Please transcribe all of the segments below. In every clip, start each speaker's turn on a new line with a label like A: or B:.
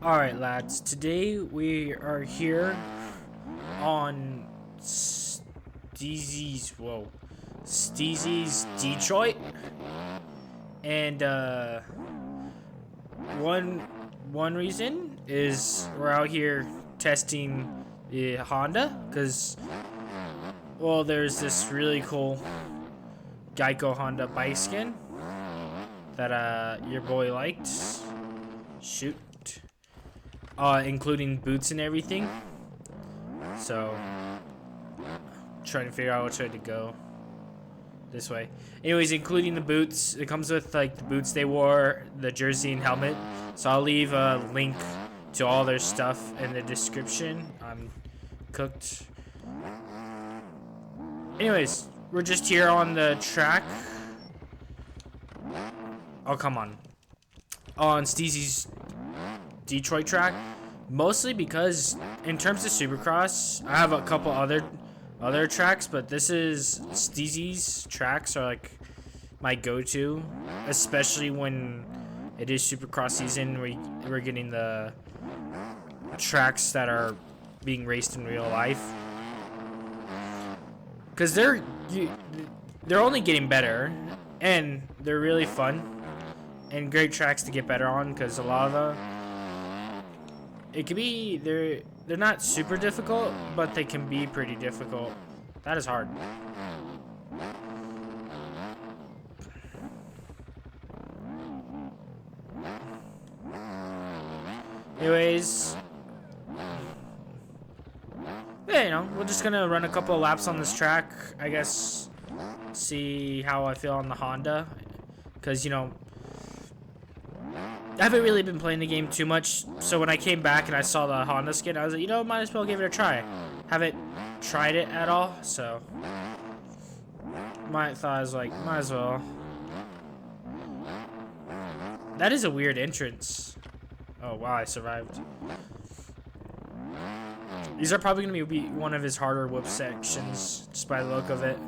A: Alright, lads, today we are here on Steezy's Detroit. And one reason is we're out here testing the Honda, because there's this really cool Geico Honda bike skin that your boy liked. Shoot. Including boots and everything. So, trying to figure out which way to go. This way. Anyways, including the boots. It comes with like the boots they wore, the jersey and helmet. So I'll leave a link to all their stuff in the description. I'm cooked. Anyways, we're just here on the track. Oh, come on. On Steezy's Detroit track, mostly because in terms of Supercross, I have a couple other tracks, but this is Steezy's tracks are like my go-to, especially when it is Supercross season. We're getting the tracks that are being raced in real life, because they're only getting better, and they're really fun and great tracks to get better on, because a lot of them, it can be, they're not super difficult, but they can be pretty difficult. That is hard. Anyways, yeah, we're just gonna run a couple of laps on this track, I guess, see how I feel on the Honda, because, I haven't really been playing the game too much, so when I came back and I saw the Honda skin, I was like, might as well give it a try. Haven't tried it at all, so I was like, might as well. That is a weird entrance. Oh wow, I survived. These are probably gonna be one of his harder whip sections, just by the look of it.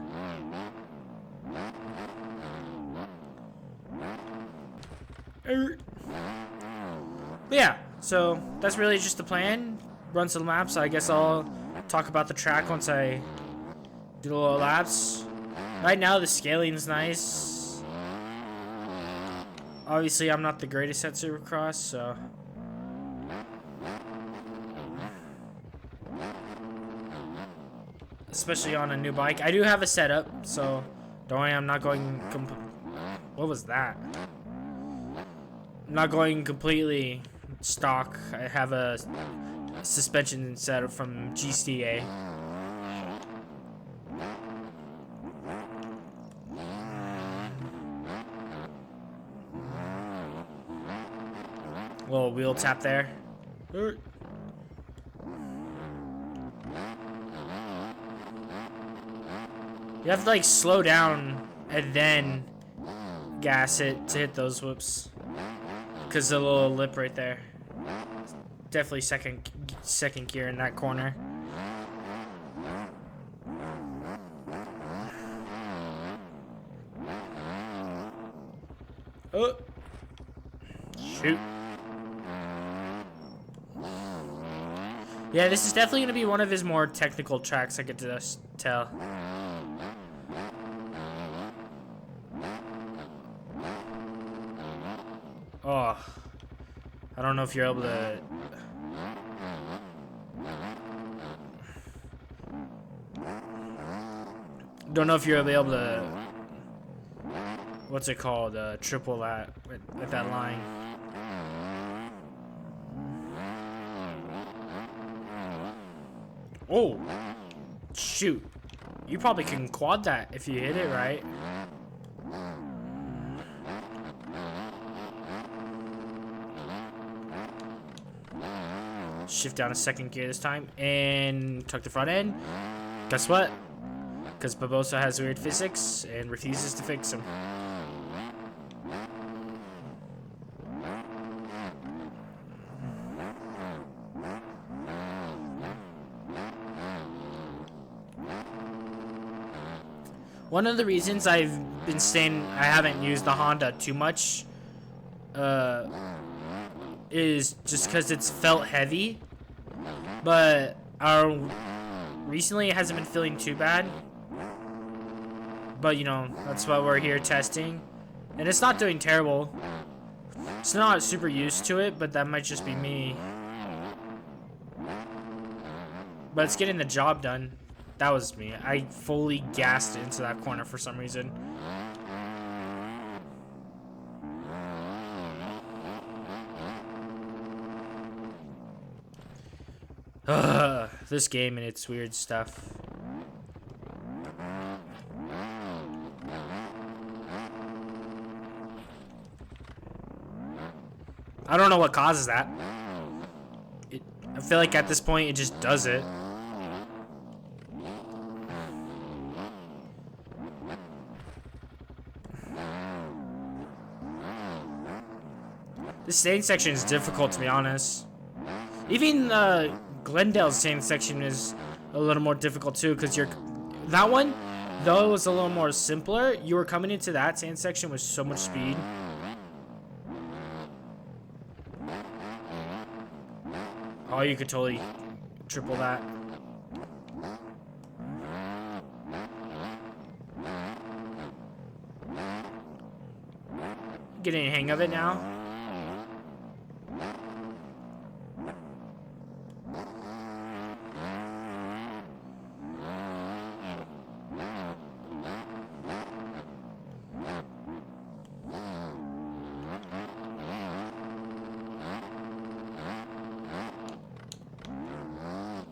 A: But yeah, so that's really just the plan. Run some laps. I guess I'll talk about the track once I do the little laps. Right now the scaling's nice. Obviously I'm not the greatest at Supercross, so especially on a new bike. I do have a setup, so don't worry, I'm not going what was that? I'm not going completely stock. I have a suspension setup from GCA. Little wheel tap there. You have to like slow down and then gas it to hit those whoops. Because the little lip right there. Definitely second gear in that corner. Oh, shoot. Yeah, this is definitely going to be one of his more technical tracks, I could just tell. Oh, I don't know if you're able to. Don't know if you're able to. What's it called? Triple that with that line. Oh, shoot! You probably can quad that if you hit it right. Shift down a second gear this time and tuck the front end. Guess what? Because Barbosa has weird physics and refuses to fix them. One of the reasons I've been saying I haven't used the Honda too much is just because it's felt heavy, but recently it hasn't been feeling too bad. But you know, that's why we're here testing, and it's not doing terrible. It's not super used to it, but that might just be me. But it's getting the job done. That was me. I fully gassed into that corner for some reason. This game and its weird stuff. I don't know what causes that. I feel like at this point it just does it. This staying section is difficult, to be honest. Even Glendale's staying section is a little more difficult too, because that one, though it was a little more simpler, you were coming into that staying section with so much speed. Oh, you could totally triple that. Getting a hang of it now.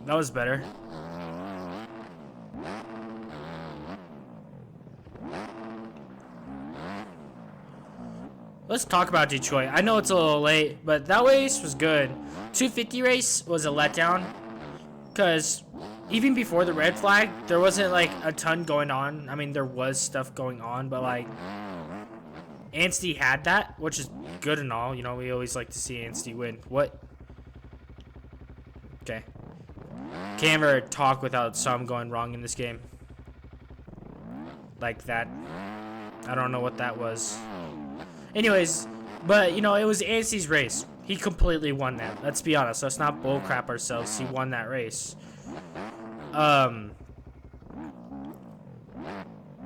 A: That was better. Let's talk about Detroit. I know it's a little late, but that race was good. 250 race was a letdown, because even before the red flag, there wasn't like a ton going on. I mean, there was stuff going on, but like Anstey had that, which is good and all. You know, we always like to see Anstey win. What? Okay. Can't ever talk without something going wrong in this game. Like that. I don't know what that was. Anyways, but you know, it was Anstey's race. He completely won that. Let's be honest. Let's not bullcrap ourselves. He won that race. And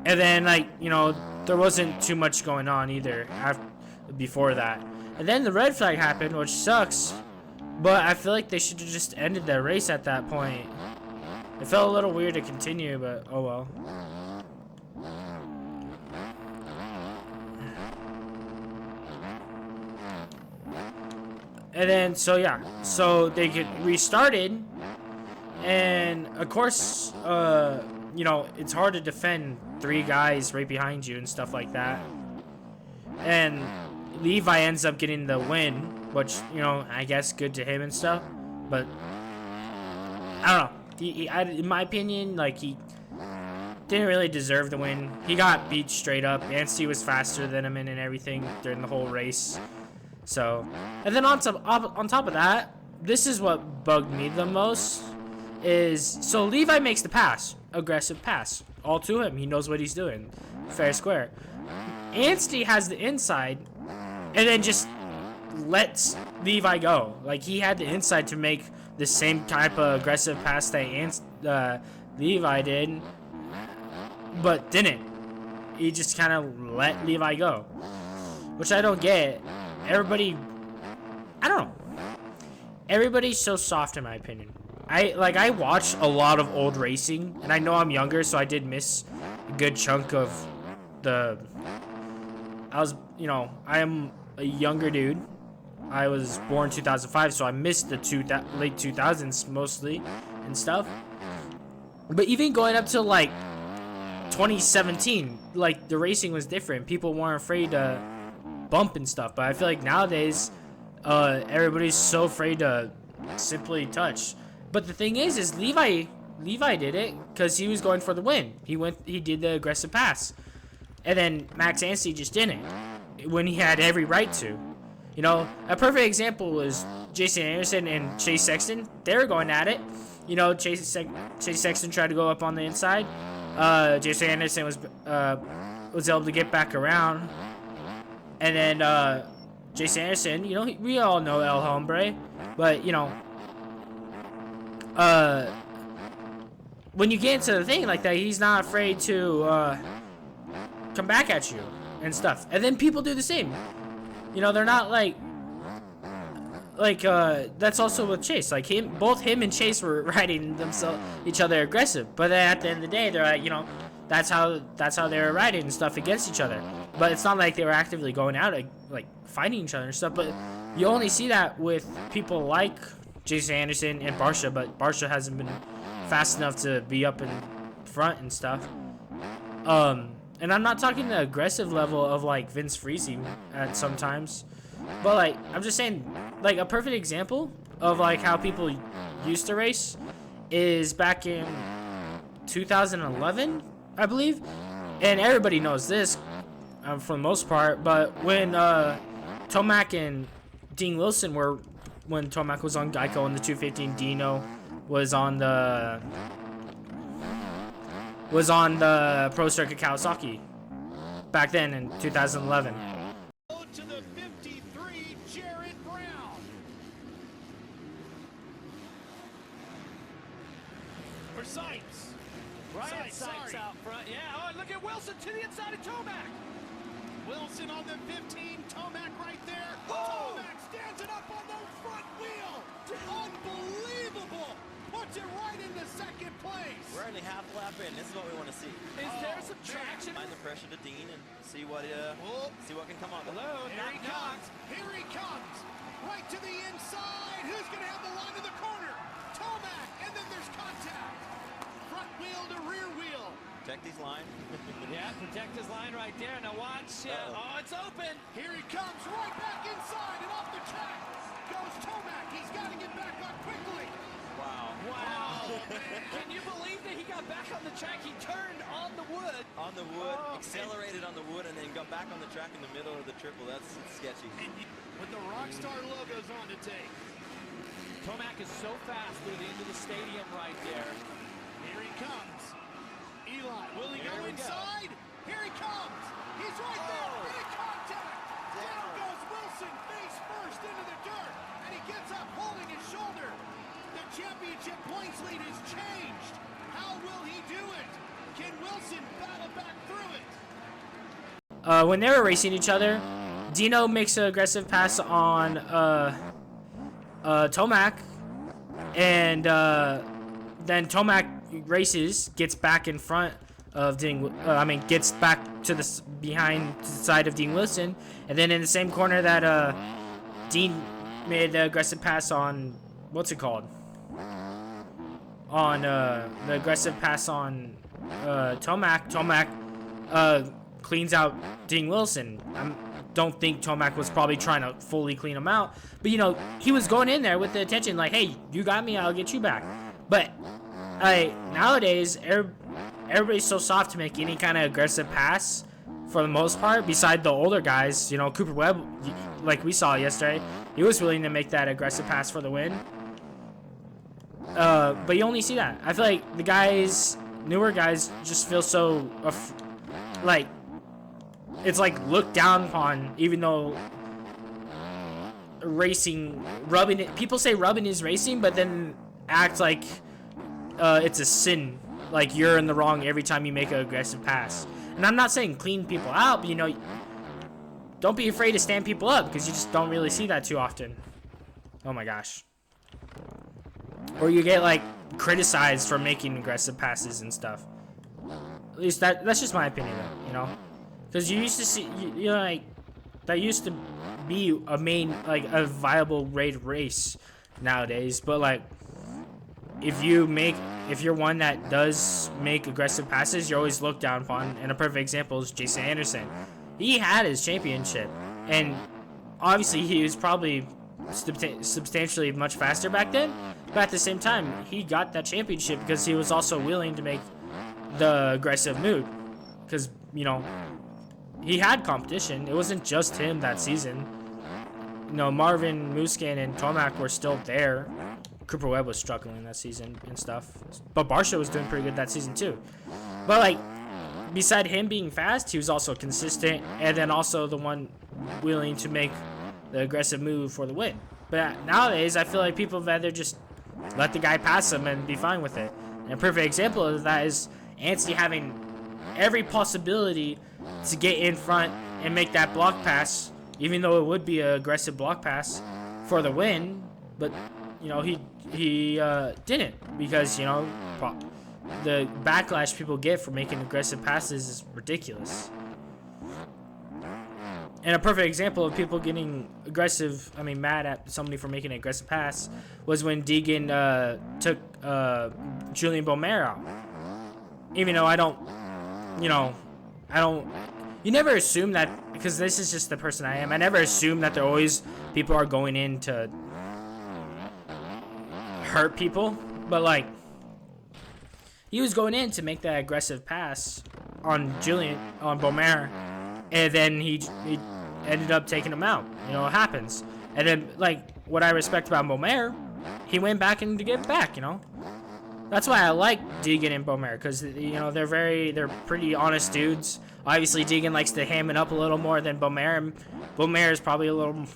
A: then, like, you know, there wasn't too much going on either before that. And then the red flag happened, which sucks. But I feel like they should have just ended the race at that point. It felt a little weird to continue, but oh well. And then, so yeah. So they get restarted. And, of course, you know, it's hard to defend 3 guys right behind you and stuff like that. And Levi ends up getting the win. Which, you know, I guess good to him and stuff, but I don't know. In my opinion, like, he didn't really deserve the win. He got beat straight up. Anstey was faster than him and everything during the whole race. So, and then on top of that, this is what bugged me the most. So Levi makes the pass, aggressive pass, all to him. He knows what he's doing, fair square. Anstey has the inside, and then just lets Levi go. Like, he had the inside to make the same type of aggressive pass that Levi did, but didn't. He just kind of let Levi go, which I don't get. Everybody, I don't know. Everybody's so soft in my opinion. I watch a lot of old racing, and I know I'm younger, so I did miss a good chunk of the. You know, I am a younger dude. I was born 2005, so I missed the late 2000s mostly and stuff. But even going up to like 2017, like the racing was different. People weren't afraid to bump and stuff. But I feel like nowadays, everybody's so afraid to simply touch. But the thing is Levi did it because he was going for the win. He did the aggressive pass, and then Max Anstey just didn't when he had every right to. You know, a perfect example was Jason Anderson and Chase Sexton. They were going at it. You know, Chase Sexton tried to go up on the inside. Jason Anderson was able to get back around. And then Jason Anderson, you know, we all know El Hombre, but you know, when you get into the thing like that, he's not afraid to come back at you and stuff. And then people do the same. You know, they're not like that's also with Chase. Like both him and Chase were riding each other aggressive. But then at the end of the day, they're like, you know, that's how they were riding and stuff against each other. But it's not like they were actively going out like fighting each other and stuff. But you only see that with people like Jason Anderson and Barsha. But Barsha hasn't been fast enough to be up in front and stuff. And I'm not talking the aggressive level of like Vince Freezing at sometimes, but like I'm just saying, like a perfect example of like how people used to race is back in 2011, I believe, and everybody knows this for the most part. But when Tomac and Dean Wilson when Tomac was on Geico in the 215, Dino was on the Pro Circuit Kawasaki back then in 2011.
B: To the 53, Jared Brown. For Sipes.
C: Ryan Sipes out front. Yeah, oh, and look at Wilson to the inside of Tomac.
B: Wilson on the 15, Tomac right there.
C: Oh!
B: Tomac stands it up on the front wheel. Unbelievable. Puts it right into second place.
D: We're only half lap in. This is what we want to see.
C: Is there some traction?
D: Find the pressure to Dean and see what can come up.
C: Hello,
B: Here he comes. Here he comes. Right to the inside. Who's going to have the line to the corner? Tomac. And then there's contact. Front wheel to rear wheel.
D: Protect his line.
C: Yeah, protect his line right there. Now watch. Oh, it's open.
B: Here he comes. Right back inside and off the track goes Tomac. He's got to get back on quickly.
D: Wow.
C: Wow. Can you believe that he got back on the track? He turned on the wood.
D: On the wood, accelerated on the wood, and then got back on the track in the middle of the triple. That's sketchy.
B: And with the Rockstar logos on to take.
C: Tomac is so fast through the end of the stadium right there.
B: Here he comes. Eli, will he
D: Here
B: go
D: we
B: inside? Here he comes. He's right there. Big contact. Down goes Wilson, face first into the dirt. And he gets up holding his shoulder. The championship points lead has changed. How will he do it? Can Wilson battle back through it?
A: When they were racing each other, Dino makes an aggressive pass on Tomac, and then Tomac races, gets back in front of gets back to the behind the side of Dean Wilson, and then in the same corner that Dean made the aggressive pass on, what's it called? On the aggressive pass on Tomac. Tomac cleans out Dean Wilson. I don't think Tomac was probably trying to fully clean him out, but you know, he was going in there with the intention like, hey, you got me, I'll get you back. But nowadays everybody's so soft to make any kind of aggressive pass for the most part, beside the older guys. You know, Cooper Webb, like we saw yesterday, he was willing to make that aggressive pass for the win. But you only see that. I feel like the newer guys just feel so like it's like looked down upon, even though people say rubbing is racing, but then act like it's a sin, like you're in the wrong every time you make an aggressive pass. And I'm not saying clean people out, but you know, don't be afraid to stand people up, because you just don't really see that too often. Oh my gosh. Or you get like criticized for making aggressive passes and stuff. At least that's just my opinion, though, you know, because you used to see, you know, like that used to be a a viable race nowadays. But like, if you're one that does make aggressive passes, you're always looked down upon. And a perfect example is Jason Anderson. He had his championship, and obviously he was probably substantially much faster back then, but at the same time he got that championship because he was also willing to make the aggressive move, because you know, he had competition. It wasn't just him that season. You know, Marvin, Musquin, and Tomac were still there. Cooper Webb was struggling that season and stuff, but Barsha was doing pretty good that season too. But like, beside him being fast, he was also consistent, and then also the one willing to make the aggressive move for the win. But nowadays, I feel like people would rather just let the guy pass him and be fine with it. And a perfect example of that is Anstey having every possibility to get in front and make that block pass, even though it would be an aggressive block pass for the win. But you know, he didn't, because you know the backlash people get for making aggressive passes is ridiculous. And a perfect example of people getting mad at somebody for making an aggressive pass was when Deegan took Julian Beaumer out. Even though you never assume that, because this is just the person I am. I never assume that people are going in to hurt people. But like, he was going in to make that aggressive pass on Beaumer, and then he ended up taking him out. You know, it happens. And then, like, what I respect about Beaumer, he went back and to get back, you know. That's why I like Deegan and Beaumer, because, you know, they're pretty honest dudes. Obviously, Deegan likes to ham it up a little more than Beaumer. And Beaumer is probably a little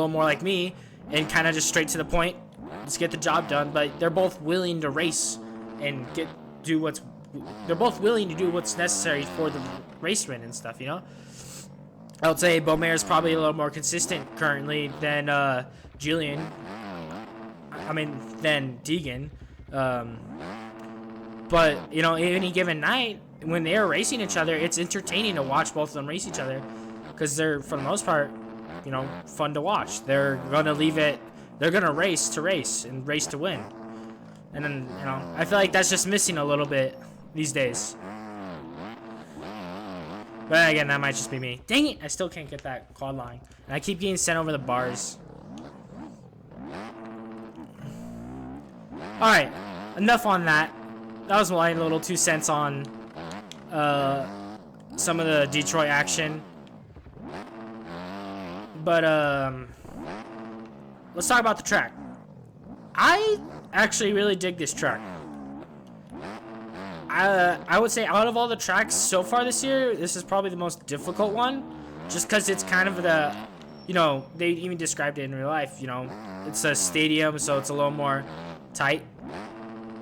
A: more like me, and kind of just straight to the point. Just get the job done. But they're both willing to race and they're both willing to do what's necessary for the race win and stuff, you know. I would say Beaumer is probably a little more consistent currently than than Deegan. But, you know, any given night, when they're racing each other, it's entertaining to watch both of them race each other, because they're, for the most part, you know, fun to watch. They're going to race to race and race to win. And then, you know, I feel like that's just missing a little bit these days. But again, that might just be me. Dang it, I still can't get that quad line. And I keep getting sent over the bars. Alright, enough on that. That was my little 2 cents on some of the Detroit action. But let's talk about the track. I actually really dig this track. I would say out of all the tracks so far this year, this is probably the most difficult one, just because it's kind of the, you know, they even described it in real life, you know, it's a stadium, so it's a little more tight,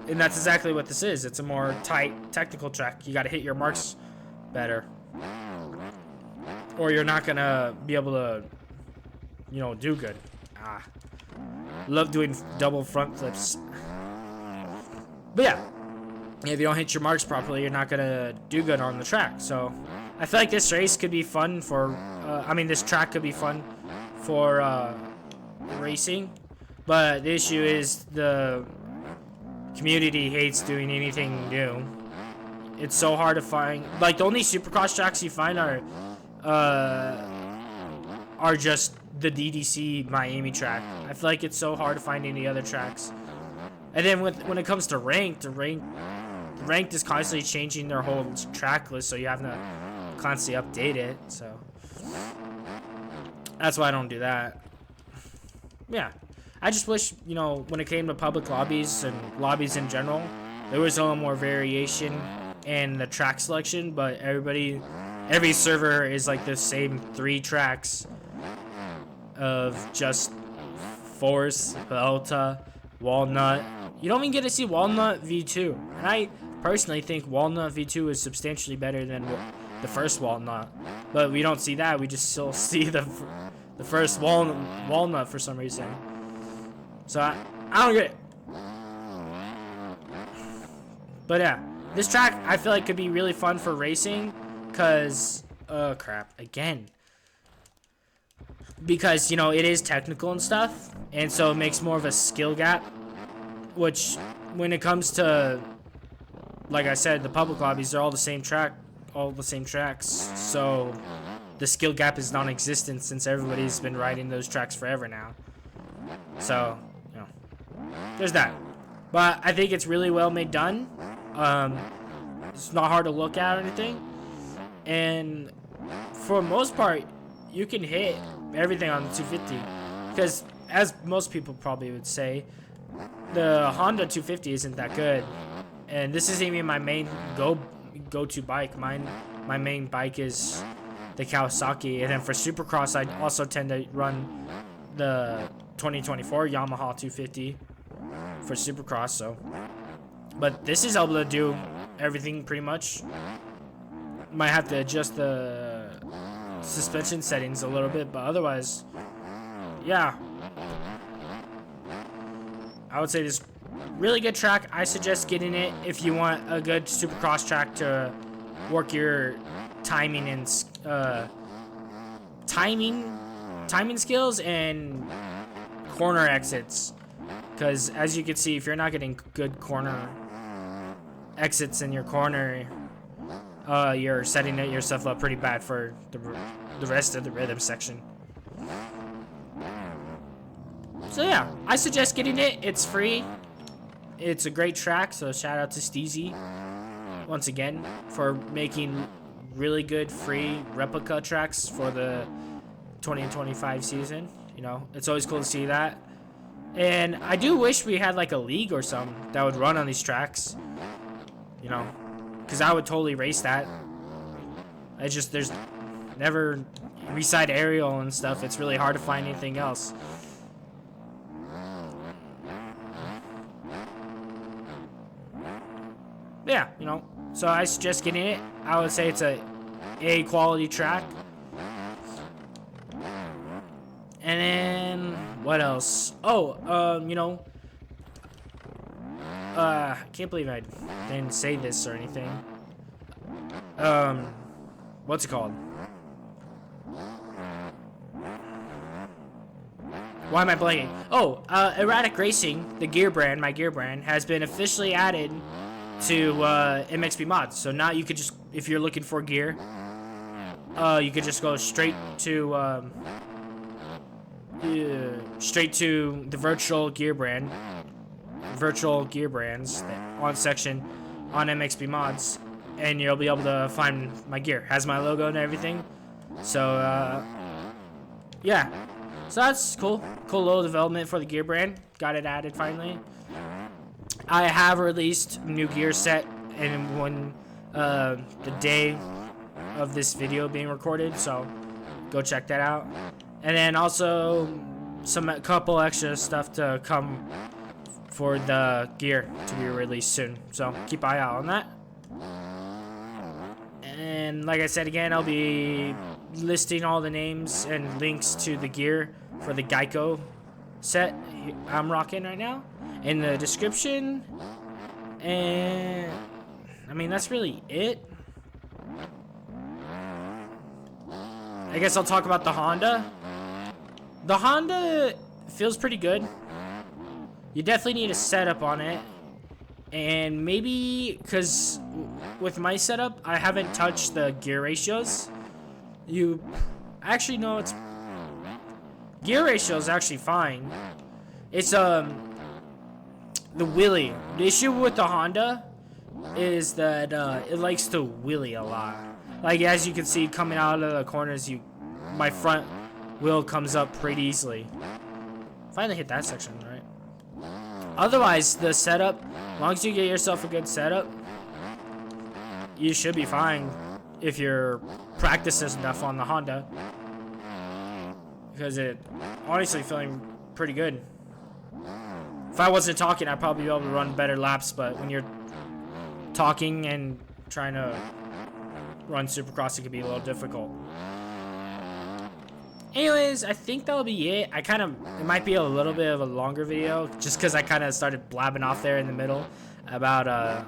A: and that's exactly what this is. It's a more tight technical track. You got to hit your marks better, or you're not gonna be able to, you know, do good. Love doing double front flips, but yeah, if you don't hit your marks properly, you're not gonna do good on the track. So I feel like this race could be fun for this track could be fun for racing, but the issue is the community hates doing anything new. It's so hard to find. Like, the only Supercross tracks you find are just the DDC Miami track. I feel like it's so hard to find any other tracks. And then when it comes to ranked is constantly changing their whole track list, so you have to constantly update it. So that's why I don't do that. Yeah, I just wish, you know, when it came to public lobbies and lobbies in general, there was a little more variation in the track selection. But every server is like the same 3 tracks of just Force, Velta, Walnut. You don't even get to see Walnut V2, and I personally think Walnut V2 is substantially better than the first Walnut, but we don't see that. We just still see the first Walnut for some reason. So I don't get it. But yeah, this track I feel like could be really fun for racing, because because, you know, it is technical and stuff, and so it makes more of a skill gap, which when it comes to, like I said, the public lobbies, they're all the same tracks, so the skill gap is non-existent since everybody's been riding those tracks forever now. So, you know, there's that. But I think it's really well made done. It's not hard to look at or anything, and for the most part, you can hit everything on the 250, because as most people probably would say, the Honda 250 isn't that good, and this isn't even my main go-to bike. My main bike is the Kawasaki. And then for Supercross, I also tend to run the 2024 Yamaha 250 for Supercross. So, but this is able to do everything pretty much. Might have to adjust the suspension settings a little bit, but otherwise, yeah, I would say this really good track. I suggest getting it if you want a good Supercross track to work your timing and timing skills and corner exits. Because as you can see, if you're not getting good corner exits in your corner, you're setting yourself up pretty bad for the rest of the rhythm section. So yeah, I suggest getting it. It's free. It's a great track, so shout out to Steezy once again for making really good free replica tracks for the 2025 season. You know, it's always cool to see that. And I do wish we had like a league or something that would run on these tracks. You know, because I would totally race that. There's never reside aerial and stuff. It's really hard to find anything else. Yeah, you know, so I suggest getting it. I would say it's a quality track. And then what else? Oh, you know, I can't believe I didn't say this or anything. What's it called? Why am I blanking? Oh, Erratic Racing, the gear brand, my gear brand, has been officially added to MXP mods. So now you could just, if you're looking for gear, you could just go straight to the virtual gear brands on section on MXP mods, and you'll be able to find my gear. Has my logo and everything. So yeah, so that's cool. Cool little development for the gear brand. Got it added finally. I have released new gear set, and when the day of this video being recorded, so go check that out. And then also a couple extra stuff to come for the gear to be released soon, so keep an eye out on that. And like I said again, I'll be listing all the names and links to the gear for the Geico set I'm rocking right now in the description. And I mean, that's really it. I guess I'll talk about the Honda. The Honda feels pretty good. You definitely need a setup on it. And maybe, because with my setup, I haven't touched the gear ratios. Actually, no, gear ratio is actually fine. It's, the wheelie. The issue with the Honda is that, it likes to wheelie a lot. Like, as you can see, coming out of the corners, my front wheel comes up pretty easily. Finally hit that section, right? Otherwise, the setup, as long as you get yourself a good setup, you should be fine if you're practicing enough on the Honda. Because it honestly feeling pretty good. If I wasn't talking, I'd probably be able to run better laps, but when you're talking and trying to run Supercross, it could be a little difficult. Anyways, I think that'll be it. It might be a little bit of a longer video, just because I kind of started blabbing off there in the middle about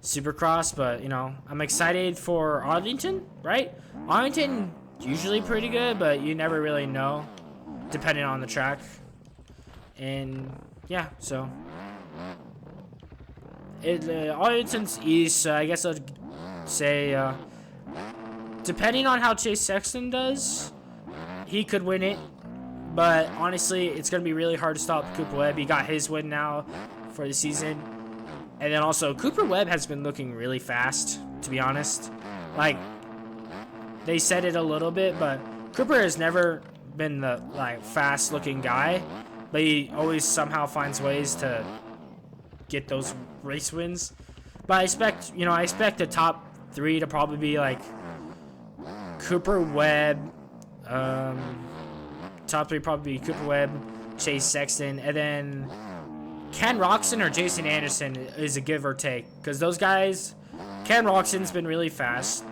A: Supercross, but, you know, I'm excited for Arlington, right? Arlington, usually pretty good, but you never really know, depending on the track. And, yeah, so. Arlington's east, so I guess I'll say, depending on how Chase Sexton does, he could win it, but honestly, it's going to be really hard to stop Cooper Webb. He got his win now for the season. And then also, Cooper Webb has been looking really fast, to be honest. Like, they said it a little bit, but Cooper has never been the, like, fast-looking guy, but he always somehow finds ways to get those race wins. But I expect the top three to probably be, like, Cooper Webb. Top 3 probably Cooper Webb, Chase Sexton, and then Ken Roxon or Jason Anderson is a give or take. Because those guys, Ken Roxon's been really fast,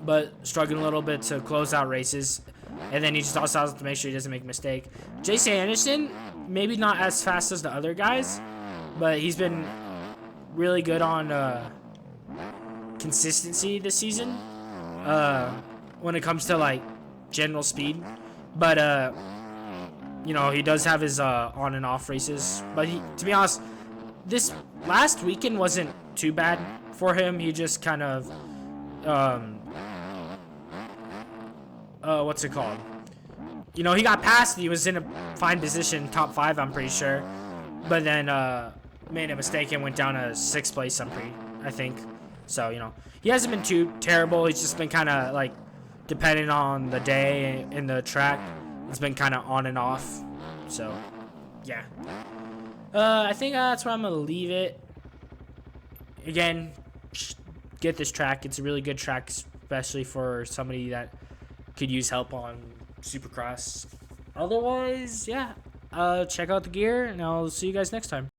A: but struggling a little bit to close out races. And then he just also has to make sure he doesn't make a mistake. Jason Anderson, maybe not as fast as the other guys, but he's been really good on consistency this season when it comes to like general speed. But you know, he does have his on and off races. But to be honest, this last weekend wasn't too bad for him. He just kind of what's it called? You know, he got passed. He was in a fine position, top 5, I'm pretty sure. But then made a mistake and went down to 6th place, I think. So, you know, he hasn't been too terrible. He's just been kind of like depending on the day and the track. It's been kind of on and off. So, yeah. I think that's where I'm going to leave it. Again, get this track. It's a really good track, especially for somebody that could use help on Supercross. Otherwise, yeah. Check out the gear, and I'll see you guys next time.